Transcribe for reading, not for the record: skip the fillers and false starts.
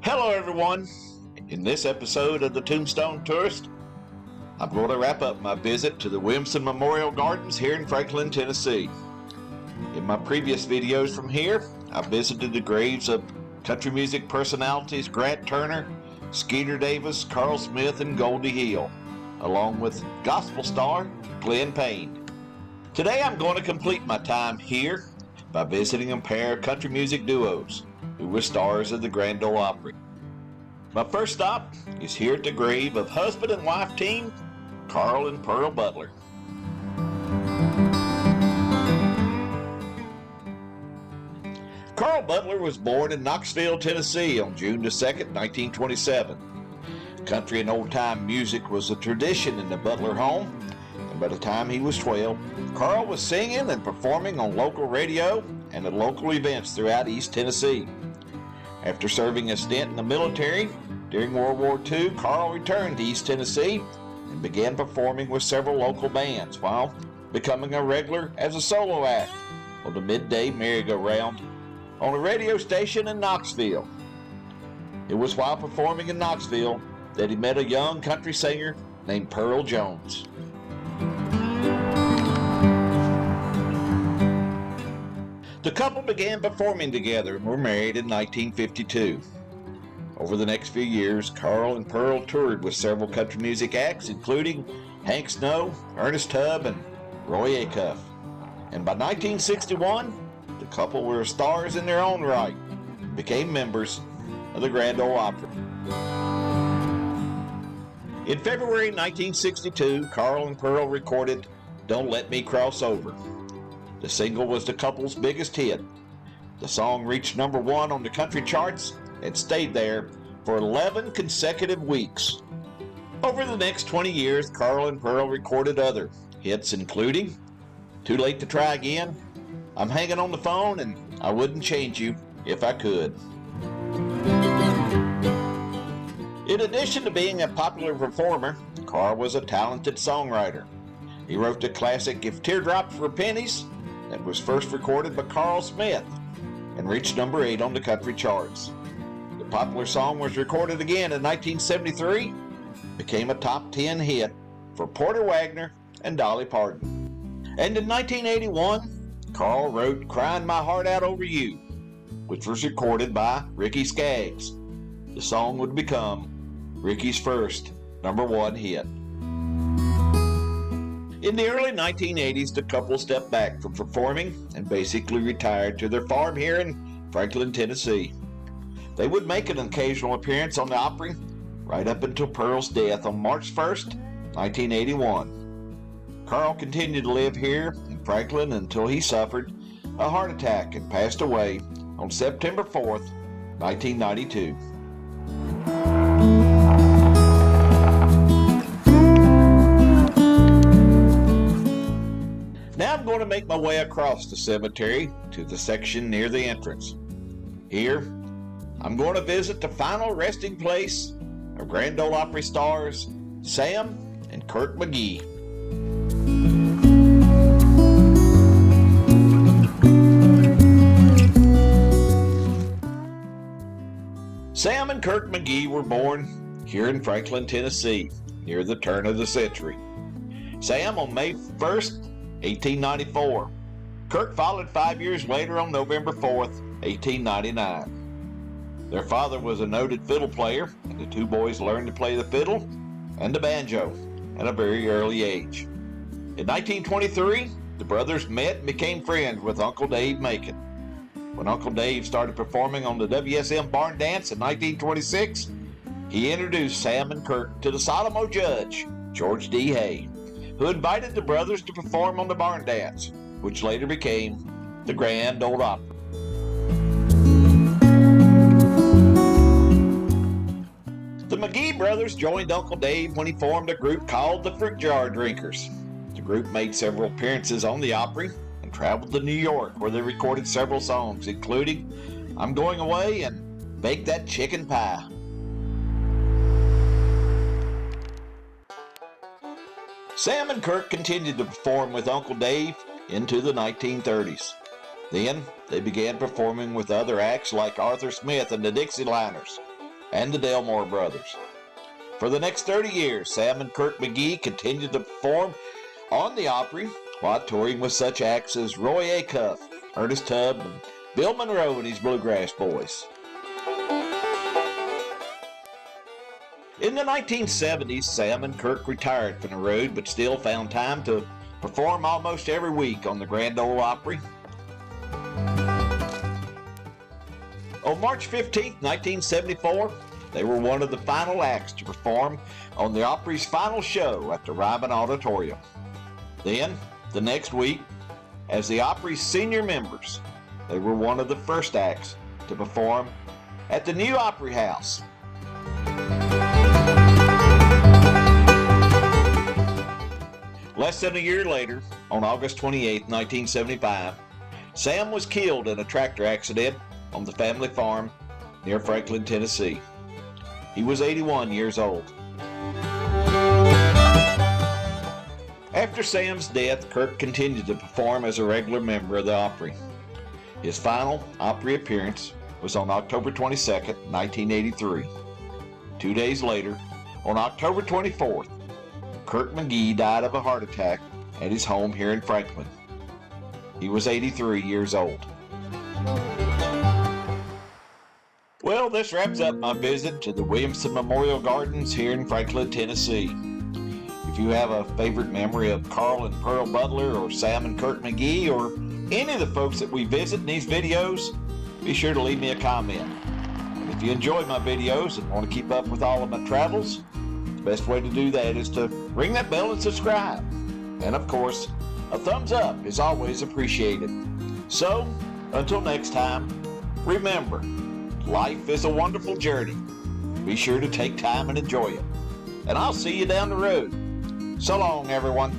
Hello everyone. In this episode of the Tombstone Tourist, I'm going to wrap up my visit to the Williamson Memorial Gardens here in Franklin, Tennessee. In my previous videos from here, I visited the graves of country music personalities Grant Turner, Skeeter Davis, Carl Smith, and Goldie Hill, along with gospel star GLEN PAYNE. Today I'm going to complete my time here by visiting a pair of country music duos who were stars of the Grand Ole Opry. My first stop is here at the grave of husband and wife team Carl and Pearl Butler. Carl Butler was born in Knoxville, Tennessee on June 2, 1927. Country and old-time music was a tradition in the Butler home, and by the time he was 12, Carl was singing and performing on local radio and at local events throughout East Tennessee. After serving a stint in the military during World War II, Carl returned to East Tennessee and began performing with several local bands while becoming a regular as a solo act on the midday merry-go-round on a radio station in Knoxville. It was while performing in Knoxville that he met a young country singer named Pearl Jones. The couple began performing together and were married in 1952. Over the next few years, Carl and Pearl toured with several country music acts, including Hank Snow, Ernest Tubb, and Roy Acuff. And by 1961, the couple were stars in their own right and became members of the Grand Ole Opry. In February 1962, Carl and Pearl recorded Don't Let Me Cross Over. The single was the couple's biggest hit. The song reached number 1 on the country charts and stayed there for 11 consecutive weeks. Over the next 20 years, Carl and Pearl recorded other hits including Too Late to Try Again, I'm Hanging on the Phone, and I Wouldn't Change You If I Could. In addition to being a popular performer, Carl was a talented songwriter. He wrote the classic If Teardrops Were Pennies that was first recorded by Carl Smith and reached number 8 on the country charts. The popular song was recorded again in 1973, became a top 10 hit for Porter Wagoner and Dolly Parton. And in 1981, Carl wrote Crying My Heart Out Over You, which was recorded by Ricky Skaggs. The song would become Ricky's first number 1 hit. In the early 1980s, the couple stepped back from performing and basically retired to their farm here in Franklin, Tennessee. They would make an occasional appearance on the Opry right up until Pearl's death on March 1st, 1981. Carl continued to live here in Franklin until he suffered a heart attack and passed away on September 4th, 1992. Now I'm going to make my way across the cemetery to the section near the entrance. Here, I'm going to visit the final resting place of Grand Ole Opry stars Sam and Kirk McGee. Sam and Kirk McGee were born here in Franklin, Tennessee, near the turn of the century. Sam on May 1st, 1894. Kirk followed 5 years later on November 4th, 1899. Their father was a noted fiddle player, and the two boys learned to play the fiddle and the banjo at a very early age. In 1923, the brothers met and became friends with Uncle Dave Macon. When Uncle Dave started performing on the WSM Barn Dance in 1926, he introduced Sam and Kirk to the solemn judge, George D. Hay, who invited the brothers to perform on the Barn Dance, which later became the Grand Ole Opry. The McGee brothers joined Uncle Dave when he formed a group called the Fruit Jar Drinkers. The group made several appearances on the Opry and traveled to New York, where they recorded several songs, including I'm Going Away and Bake That Chicken Pie. Sam and Kirk continued to perform with Uncle Dave into the 1930s. Then they began performing with other acts like Arthur Smith and the Dixie Liners. and the Delmore Brothers. For the next 30 years, Sam and Kirk McGee continued to perform on the Opry while touring with such acts as Roy Acuff, Ernest Tubb, and Bill Monroe and his Bluegrass Boys. In the 1970s, Sam and Kirk retired from the road but still found time to perform almost every week on the Grand Ole Opry. On March 15, 1974, they were one of the final acts to perform on the Opry's final show at the Ryman Auditorium. Then, the next week, as the Opry's senior members, they were one of the first acts to perform at the new Opry House. Less than a year later, on August 28, 1975, Sam was killed in a tractor accident on the family farm near Franklin, Tennessee. He was 81 years old. After Sam's death, Kirk continued to perform as a regular member of the Opry. His final Opry appearance was on October 22, 1983. 2 days later, on October 24th, Kirk McGee died of a heart attack at his home here in Franklin. He was 83 years old. Well, this wraps up my visit to the Williamson Memorial Gardens here in Franklin, Tennessee. If you have a favorite memory of Carl and Pearl Butler or Sam and Kirk McGee or any of the folks that we visit in these videos, be sure to leave me a comment. And if you enjoy my videos and want to keep up with all of my travels, the best way to do that is to ring that bell and subscribe. And of course, a thumbs up is always appreciated. So, until next time, remember, life is a wonderful journey. Be sure to take time and enjoy it. And I'll see you down the road. So long, everyone.